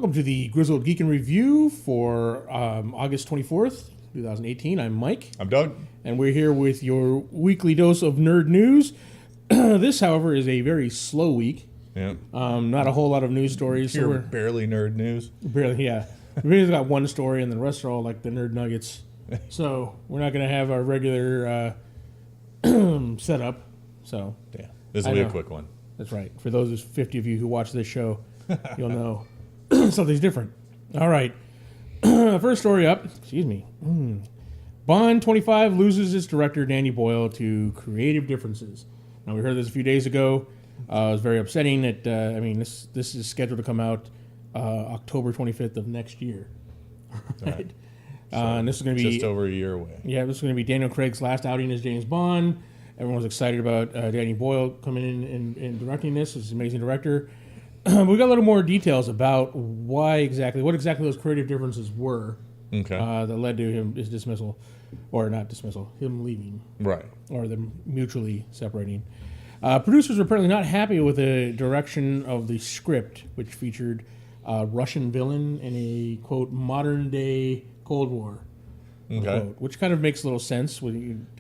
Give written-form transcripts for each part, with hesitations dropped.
Welcome to the Grizzled Geek Review for August 24th, 2018. I'm Mike. I'm Doug. And we're here with your weekly dose of nerd news. This, however, is a very slow week. Yeah. Not a whole lot of news stories. Pure, barely nerd news. Barely, yeah. We've got one story, and the rest are all like the nerd nuggets. So we're not going to have our regular setup. So yeah, this will be a quick one. That's right. For those 50 of you who watch this show, you'll know something's different. All right. First story up. Excuse me. Bond 25 loses its director, Danny Boyle, to creative differences. Now, we heard this a few days ago. It was very upsetting that, this is scheduled to come out October 25th of next year. Right. And this is going to be just over a year away. Yeah, this is going to be Daniel Craig's last outing as James Bond. Everyone was excited about Danny Boyle coming in and directing this. He's an amazing director. We got a little more details about what exactly those creative differences were. Okay. That led to his dismissal, or not dismissal, him leaving. Right. Or them mutually separating. Producers were apparently not happy with the direction of the script, which featured a Russian villain in a, quote, modern-day Cold War. Okay. Quote, which kind of makes a little sense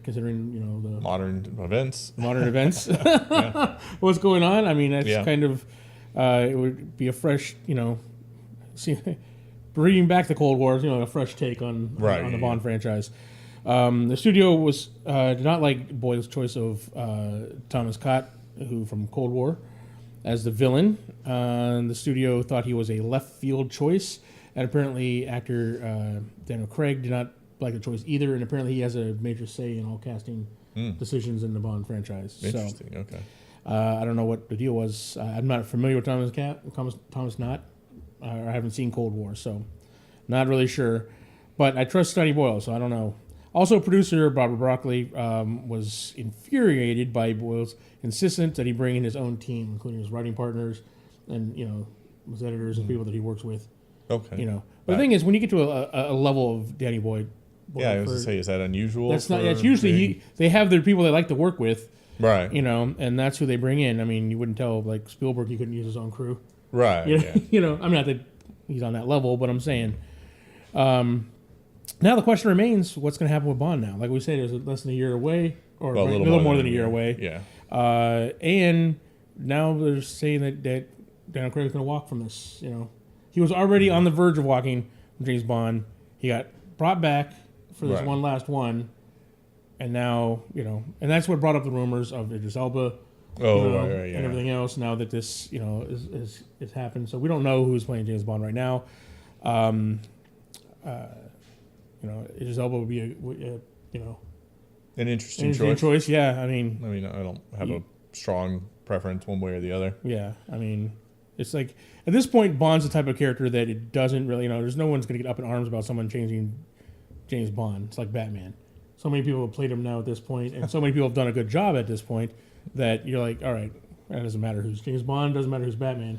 considering, the modern events. Yeah. What's going on. I mean, that's kind of, it would be a fresh, bringing back the Cold War, a fresh take on the Bond franchise. The studio did not like Boyle's choice of Thomas Cott, who from Cold War, as the villain. The studio thought he was a left field choice, and apparently actor Daniel Craig did not like the choice either, and apparently he has a major say in all casting decisions in the Bond franchise. Interesting. So, okay. I don't know what the deal was. I'm not familiar with Thomas Knott. I haven't seen Cold War, so not really sure. But I trust Danny Boyle, so I don't know. Also, producer Barbara Broccoli was infuriated by Boyle's insistence that he bring in his own team, including his writing partners and his editors and people that he works with. Okay. But the thing is, when you get to a level of Danny Boyle, I was to say, is that unusual? That's not. It's usually they have their people they like to work with, right? And that's who they bring in. I mean, you wouldn't tell like Spielberg he couldn't use his own crew, right? I'm not that he's on that level, but I'm saying. Now the question remains: what's going to happen with Bond now? Like we said, it was less than a year away, or a little more than a year away. Yeah. And now they're saying that Daniel Craig is going to walk from this. He was already on the verge of walking from James Bond. He got brought back for this one last one, and now and that's what brought up the rumors of Idris Elba. And everything else. Now that this is happened, so we don't know who's playing James Bond right now. Idris Elba would be an interesting choice. Yeah, I don't have a strong preference one way or the other. Yeah, it's like at this point, Bond's the type of character that it doesn't really, there's no one's going to get up in arms about someone changing James Bond. It's like Batman. So many people have played him now at this point, and so many people have done a good job at this point that you're like, all right, it doesn't matter who's James Bond, doesn't matter who's Batman.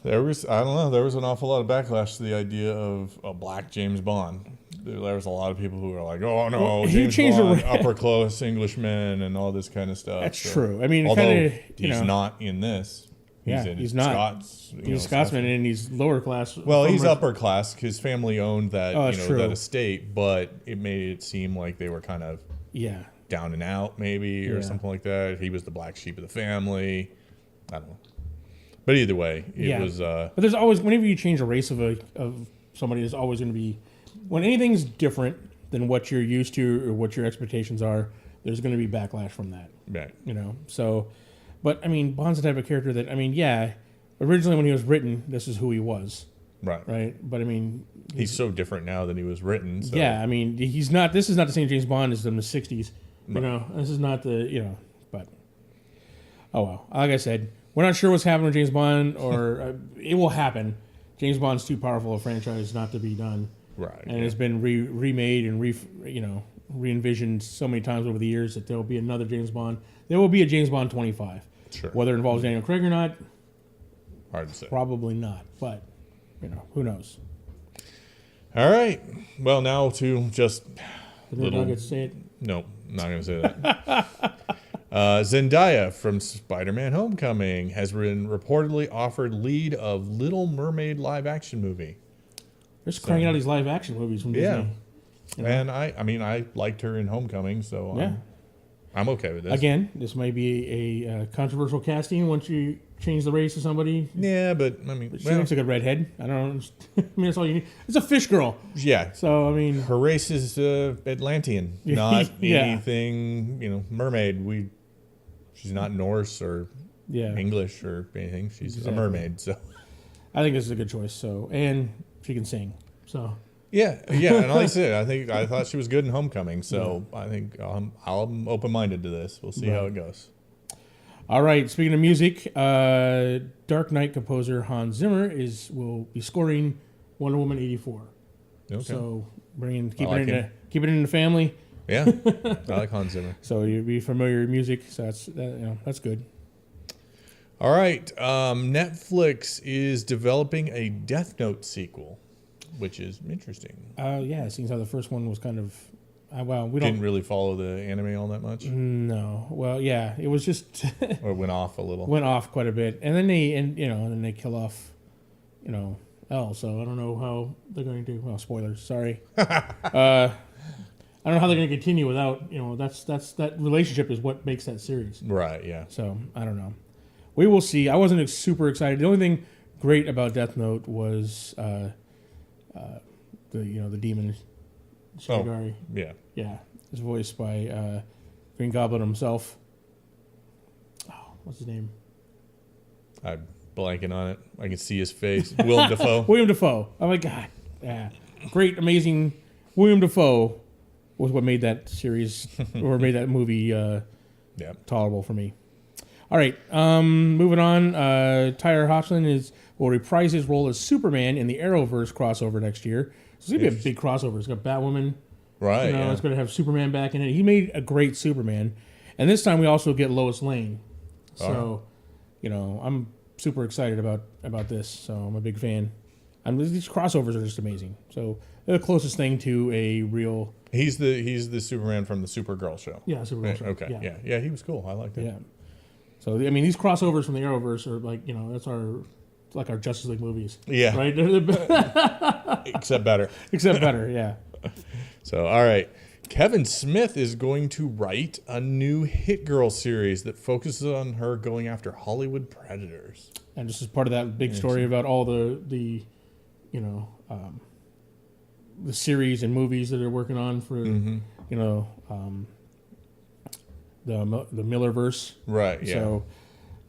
There was an awful lot of backlash to the idea of a black James Bond. There was a lot of people who were like, "Oh no, James Bond, upper class Englishman, and all this kind of stuff." That's true. I mean, although he's not in this. He's not. He's a Scotsman, and he's lower class. Well, he's upper class. His family owned that that estate, but it made it seem like they were kind of down and out, maybe, or something like that. He was the black sheep of the family. I don't know. But either way, it was. But there's always, whenever you change a race of somebody, there's always going to be, when anything's different than what you're used to or what your expectations are, there's going to be backlash from that. Right. So, but Bond's the type of character that, originally when he was written, this is who he was. Right. Right. But he's so different now than he was written. So. Yeah. He's not. This is not the same James Bond as in the '60s. Right. This is not the. But oh well. Like I said. We're not sure what's happening with James Bond, or it will happen. James Bond's too powerful a franchise not to be done, right? And it's been remade and re-envisioned so many times over the years that there will be another James Bond. There will be a James Bond 25. Sure. Whether it involves Daniel Craig or not, hard to say. Probably not, but who knows? All right. Well, now to just the little nuggets say it. No, I'm not going to say that. Zendaya from Spider-Man Homecoming has been reportedly offered lead of Little Mermaid live-action movie. They're just cranking out these live-action movies from Disney. You know? And I liked her in Homecoming, so I'm okay with this. Again, this might be a controversial casting once you change the race of somebody. Yeah, but she looks like a redhead. I don't know. That's all you need. It's a fish girl. Yeah. So her race is Atlantean, not anything. Mermaid. She's not Norse or English or anything. She's a mermaid. So I think this is a good choice. So and she can sing. So. Yeah, and like I said, I thought she was good in Homecoming, so I think I'm open-minded to this. We'll see how it goes. All right. Speaking of music, Dark Knight composer Hans Zimmer will be scoring Wonder Woman 84. Okay. So keep it in the family. Yeah, I like Hans Zimmer. So you'll be familiar with music. So that's good. All right. Netflix is developing a Death Note sequel, which is interesting. It seems how the first one was kind of we didn't really follow the anime all that much. No, well, yeah, it was just or went off a little. Went off quite a bit, and then they kill off, L. So I don't know how they're going to do. Well, spoilers. Sorry. I don't know how they're going to continue without that relationship is what makes that series. Right. Yeah. So I don't know. We will see. I wasn't super excited. The only thing great about Death Note was the demon Shigari. Yeah. It's voiced by Green Goblin himself. Oh, what's his name? I'm blanking on it. I can see his face. Willem Dafoe. William Dafoe. Oh my God. Yeah. Great, amazing. William Dafoe was what made that series or made that movie tolerable for me. All right. Moving on. Tyler Hoechlin will reprise his role as Superman in the Arrowverse crossover next year. So it's going to be a big crossover. It's got Batwoman. Right. It's going to have Superman back in it. He made a great Superman. And this time we also get Lois Lane. So, I'm super excited about this. So I'm a big fan. These crossovers are just amazing. So they're the closest thing to a real... He's the Superman from the Supergirl show. Yeah, Supergirl show. Okay. Yeah, he was cool. I liked it. Yeah. So, these crossovers from the Arrowverse are that's our Justice League movies. Yeah. Right? Except better. Except better, yeah. So, all right. Kevin Smith is going to write a new Hit Girl series that focuses on her going after Hollywood predators. And this is part of that big story about all the series and movies that they're working on for, the Millerverse. Right, yeah. So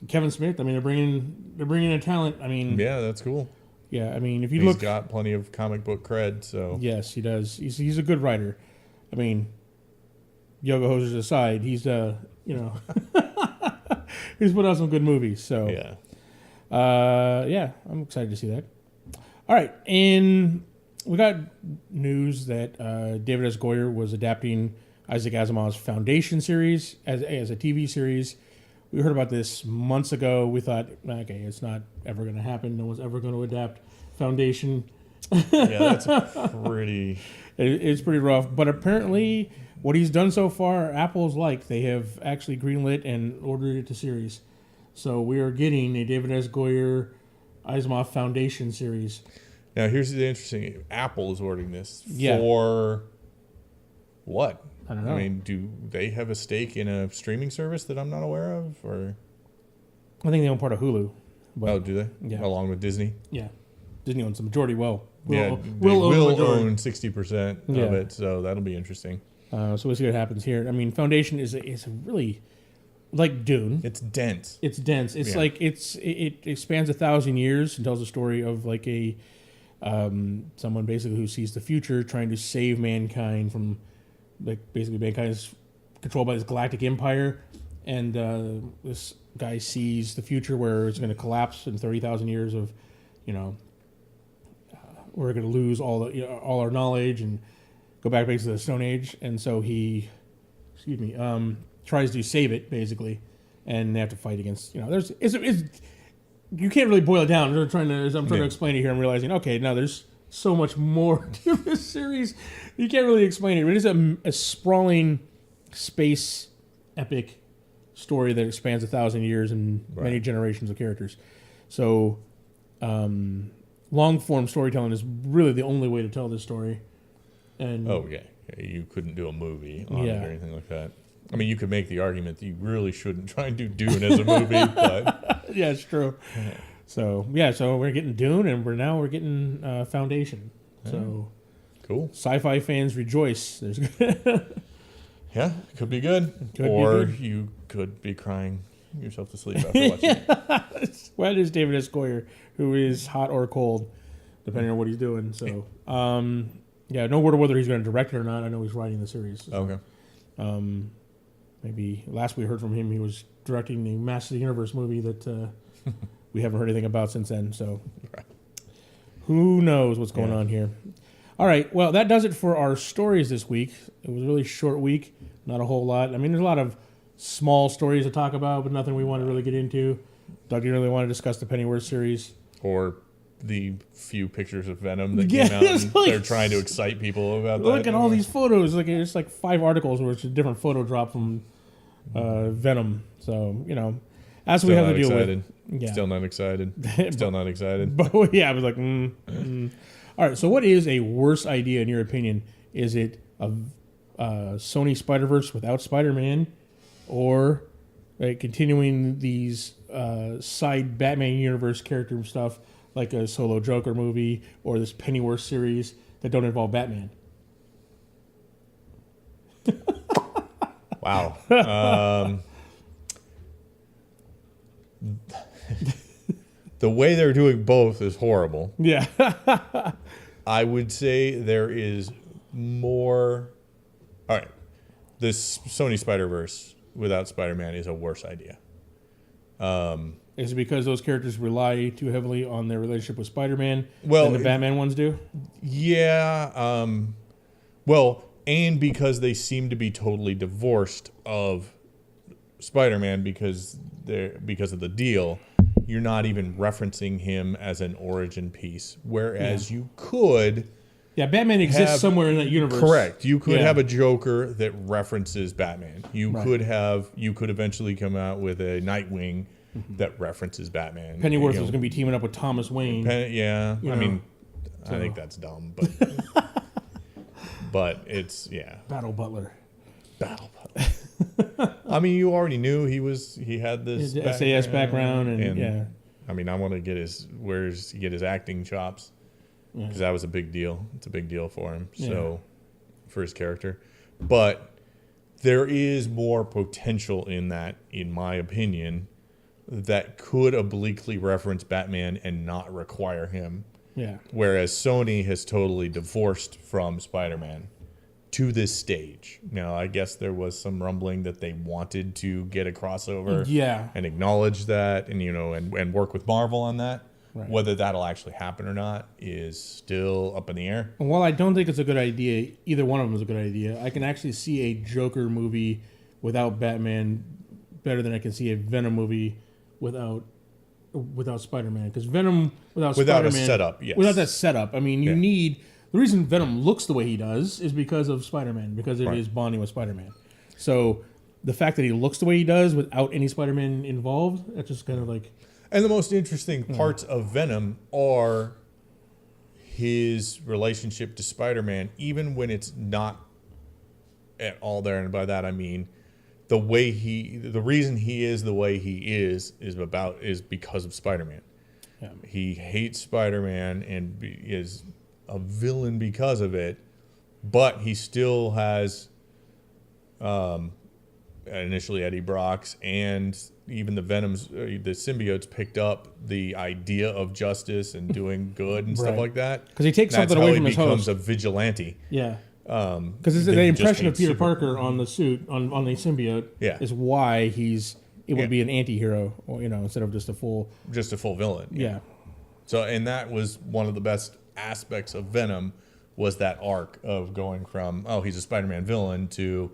Kevin Smith, they're bringing in talent. Yeah, that's cool. Yeah, if you look... He's got plenty of comic book cred, so... Yes, he does. He's a good writer. Yoga hosers aside, he's, he's put out some good movies, so... Yeah. I'm excited to see that. All right, and we got news that David S. Goyer was adapting Isaac Asimov's Foundation series as a TV series. We heard about this months ago. We thought, okay, it's not ever going to happen. No one's ever going to adapt Foundation. Yeah, that's pretty... It's pretty rough. But apparently, what he's done so far, Apple's like. They have actually greenlit and ordered it to series. So we are getting a David S. Goyer Asimov Foundation series. Now, here's the interesting thing. Apple is ordering this for what? I don't know. Do they have a stake in a streaming service that I'm not aware of? Or I think they own part of Hulu. But do they? Yeah. Along with Disney? Yeah. Disney owns the majority. Will own 60% of it, so that'll be interesting. So we'll see what happens here. Foundation is a really... like Dune. It's dense. It's dense. It's like it spans 1,000 years and tells a story of like a someone basically who sees the future trying to save mankind from basically mankind is controlled by this galactic empire, and this guy sees the future where it's going to collapse in 30,000 years of we're going to lose all our knowledge and go back basically to the Stone Age, and so he tries to save it basically, and they have to fight against you can't really boil it down. I'm trying to explain it here. I'm realizing there's so much more to this series. You can't really explain it. It is a sprawling space epic story that spans 1,000 years and many generations of characters. So, long form storytelling is really the only way to tell this story. And you couldn't do a movie on it or anything like that. I mean, you could make the argument that you really shouldn't try and do Dune as a movie, but yeah, it's true. So we're getting Dune, and we're getting Foundation. So cool. Sci-fi fans rejoice. There's yeah, it could be good, you could be crying yourself to sleep after watching it. Well, there's David S. Goyer, who is hot or cold, depending on what he's doing. So, no word of whether he's going to direct it or not. I know he's writing the series. So, okay. Maybe last we heard from him, he was directing the Masters of the Universe movie that we haven't heard anything about since then. So, who knows what's going on here? All right. Well, that does it for our stories this week. It was a really short week. Not a whole lot. I mean, there's a lot of small stories to talk about, but nothing we want to really get into. Doug didn't really want to discuss the Pennyworth series. Or the few pictures of Venom that came out. And they're trying to excite people about that. Look at all these photos. Like, it's like 5 articles where it's a different photo drop from Venom. So, that's what we have to deal with. Yeah. Still not excited. Still not excited. But yeah, I was like, All right, so what is a worse idea in your opinion? Is it a Sony Spiderverse without Spider-Man, or continuing these side Batman universe character stuff like a solo Joker movie or this Pennyworth series that don't involve Batman? Wow. The way they're doing both is horrible. Yeah. I would say there is more. All right. This Sony Spiderverse without Spider-Man is a worse idea. Is it because those characters rely too heavily on their relationship with Spider-Man than the Batman ones do? Yeah. And because they seem to be totally divorced of Spider-Man because of the deal. You're not even referencing him as an origin piece, whereas you could. Yeah, Batman exists somewhere in that universe. Correct. You could have a Joker that references Batman. You could eventually come out with a Nightwing that references Batman. Pennyworth was going to be teaming up with Thomas Wayne. I think that's dumb, but but it's Battle Butler. I mean, you already knew he had this SAS background, and I mean, I want to get his acting chops because that was a big deal. It's a big deal for him. So for his character, but there is more potential in that, in my opinion, that could obliquely reference Batman and not require him. Yeah. Whereas Sony has totally divorced from Spider-Man. To this stage. Now, I guess there was some rumbling that they wanted to get a crossover and acknowledge that and work with Marvel on that. Right. Whether that'll actually happen or not is still up in the air. Well, I don't think it's a good idea. Either one of them is a good idea. I can actually see a Joker movie without Batman better than I can see a Venom movie without Spider-Man. Because Venom without Spider-Man... Without a setup, yes. Without that setup. I mean, you need... The reason Venom looks the way he does is because of Spider-Man, because of his bonding with Spider-Man. So the fact that he looks the way he does without any Spider-Man involved, that's just kind of like... And the most interesting parts of Venom are his relationship to Spider-Man, even when it's not at all there. And by that I mean the reason he is the way he is because of Spider-Man. Yeah. He hates Spider-Man and is a villain because of it, but he still has initially Eddie Brock's and even the Venoms, the symbiotes picked up the idea of justice and doing good and stuff like that. Because he takes something away from his host. That's how he becomes a vigilante. Yeah. Because the impression of Peter Parker on the suit, on the symbiote, is why he's able to be an anti-hero, instead of just a full villain. Yeah. So, and that was one of the best aspects of Venom, was that arc of going from, he's a Spider-Man villain to,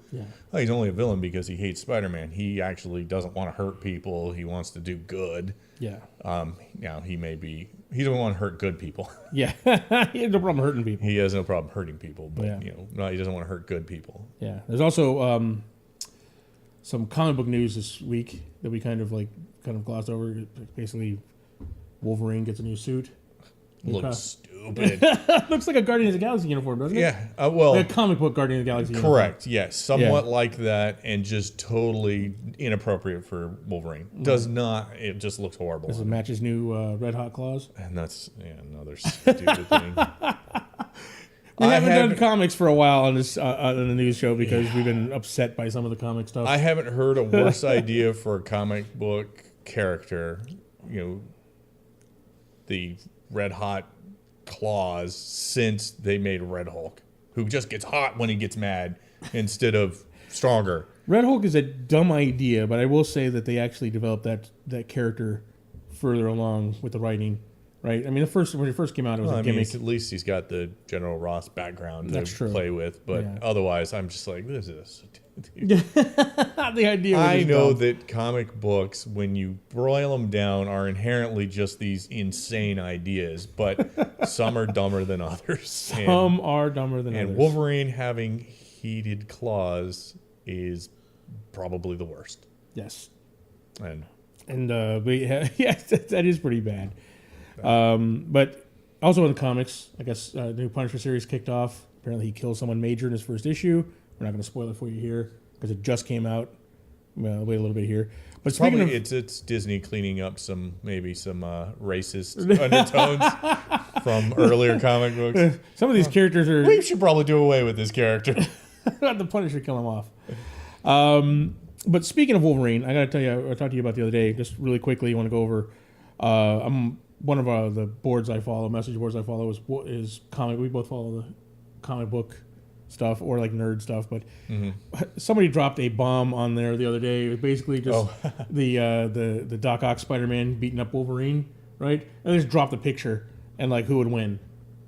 he's only a villain because he hates Spider-Man. He actually doesn't want to hurt people. He wants to do good. Yeah. He doesn't want to hurt good people. Yeah. He has no problem hurting people. He has no problem hurting people, but he doesn't want to hurt good people. Yeah. There's also some comic book news this week that we kind of glossed over. Basically, Wolverine gets a new suit. Looks stupid. Looks like a Guardians of the Galaxy uniform, doesn't it? Yeah. Well, like a comic book Guardians of the Galaxy uniform. Correct. Yes. Somewhat like that, and just totally inappropriate for Wolverine. Does not. It just looks horrible. Does it match his new red hot claws? And that's another stupid thing. We haven't done comics for a while on this on the news show because we've been upset by some of the comic stuff. I haven't heard a worse idea for a comic book character. The red hot claws since they made Red Hulk, who just gets hot when he gets mad instead of stronger. Red Hulk is a dumb idea, but I will say that they actually developed that character further along with the writing. Right, I mean, when it first came out, it was a gimmick. At least he's got the General Ross background to play with, but otherwise, I'm just like, this is. The idea. I know that comic books, when you boil them down, are inherently just these insane ideas, but some are dumber than others. Some are dumber than others. And Wolverine having heated claws is probably the worst. Yes. And that is pretty bad. But also in the comics, I guess the new Punisher series kicked off. Apparently he killed someone major in his first issue. We're not going to spoil it for you here because it just came out. Wait a little bit here. But speaking of, it's Disney cleaning up some racist undertones from earlier comic books. Some of these characters are. We should probably do away with this character. Let the Punisher kill him off. But speaking of Wolverine, I got to tell you, I talked to you about the other day. Just really quickly, I want to go over. One of the boards I follow, message boards I follow, is comic. We both follow the comic book stuff or like nerd stuff. But somebody dropped a bomb on there the other day. It was basically just the Doc Ock Spider-Man beating up Wolverine, right? And they just dropped the picture and like who would win,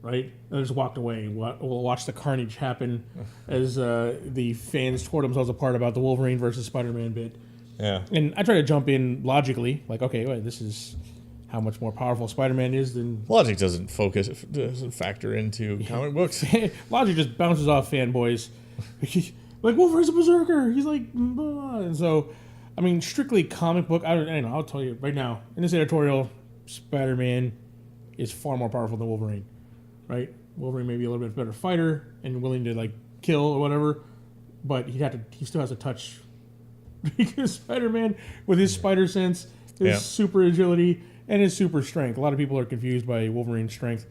right? And they just walked away. We'll watch the carnage happen as the fans tore themselves apart about the Wolverine versus Spider-Man bit. Yeah. And I try to jump in logically, like, okay, wait, this is how much more powerful Spider-Man is than... Logic doesn't factor into comic books. Logic just bounces off fanboys. Like, Wolverine's a berserker. He's like... Blah. And so, I mean, strictly comic book... I don't know, I'll tell you right now. In this editorial, Spider-Man is far more powerful than Wolverine. Right? Wolverine may be a little bit better fighter and willing to, like, kill or whatever. But he still has to touch... Because Spider-Man, with his spider sense, his super agility... And his super strength. A lot of people are confused by Wolverine's strength.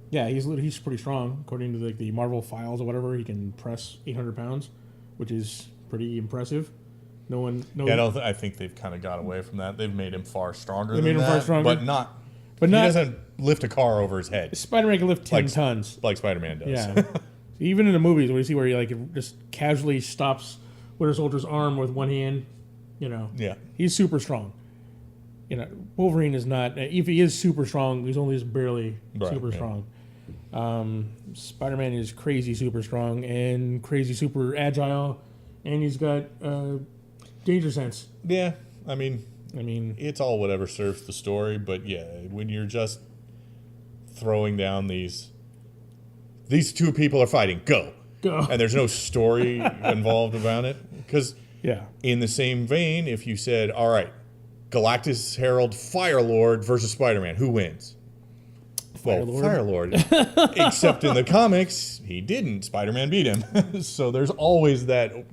Yeah, he's pretty strong. According to the Marvel files or whatever, he can press 800 pounds, which is pretty impressive. I think they've kind of got away from that. They've made him far stronger but not. He doesn't lift a car over his head. Spider-Man can lift 10 tons. Like Spider-Man does. Yeah. Even in the movies, where you see where he like just casually stops Winter Soldier's arm with one hand, Yeah. He's super strong. Wolverine is not. If he is super strong, he's only just barely super strong. Spider-Man is crazy super strong and crazy super agile, and he's got danger sense. Yeah, I mean, it's all whatever serves the story. But yeah, when you're just throwing down these two people are fighting, go, and there's no story involved about it, because in the same vein, if you said, all right, Galactus Herald Firelord versus Spider-Man, who wins? Firelord. Except in the comics, he didn't. Spider-Man beat him. So there's always that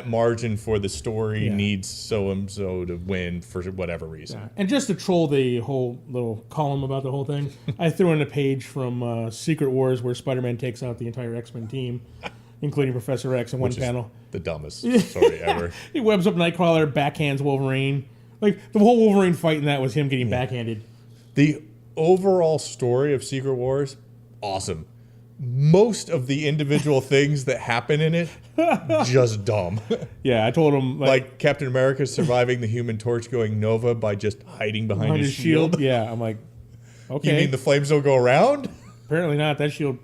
margin for the story needs so-and-so to win for whatever reason. Yeah. And just to troll the whole little column about the whole thing, I threw in a page from Secret Wars where Spider-Man takes out the entire X-Men team, including Professor X in one panel. The dumbest story ever. He webs up Nightcrawler, backhands Wolverine. Like, the whole Wolverine fight in that was him getting backhanded. The overall story of Secret Wars, awesome. Most of the individual things that happen in it, just dumb. Yeah, I told him... Like Captain America surviving the Human Torch going Nova by just hiding behind his shield. Yeah, I'm like, okay. You mean the flames don't go around? Apparently not. That shield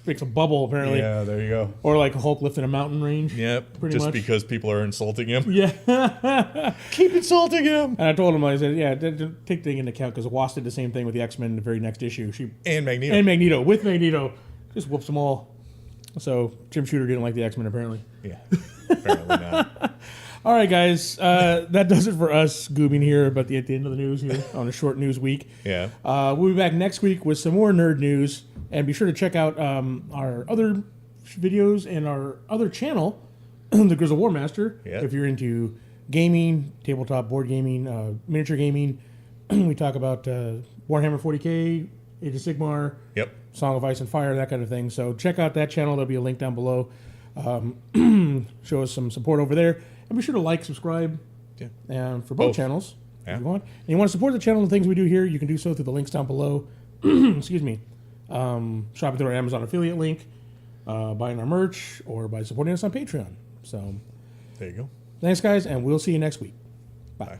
makes a bubble, apparently. Yeah, there you go. Or like Hulk lifting a mountain range. Yep, just because people are insulting him. Yeah. Keep insulting him. And I told him, I said, take the thing into account, because Wasp did the same thing with the X-Men in the very next issue. And Magneto. With Magneto. Just whoops them all. So Jim Shooter didn't like the X-Men, apparently. Yeah, apparently not. All right, guys. That does it for us goobing here, but at the end of the news here on a short news week. Yeah. We'll be back next week with some more nerd news, and be sure to check out our other videos and our other channel, the Grizzled War Master. Yeah. If you're into gaming, tabletop board gaming, miniature gaming, we talk about Warhammer 40K, Age of Sigmar, yep, Song of Ice and Fire, that kind of thing. So check out that channel. There'll be a link down below. Show us some support over there. And be sure to like, subscribe, for both channels if you want. And you want to support the channel and the things we do here, you can do so through the links down below. Excuse me. Shopping through our Amazon affiliate link, buying our merch, or by supporting us on Patreon. So there you go. Thanks, guys, and we'll see you next week. Bye.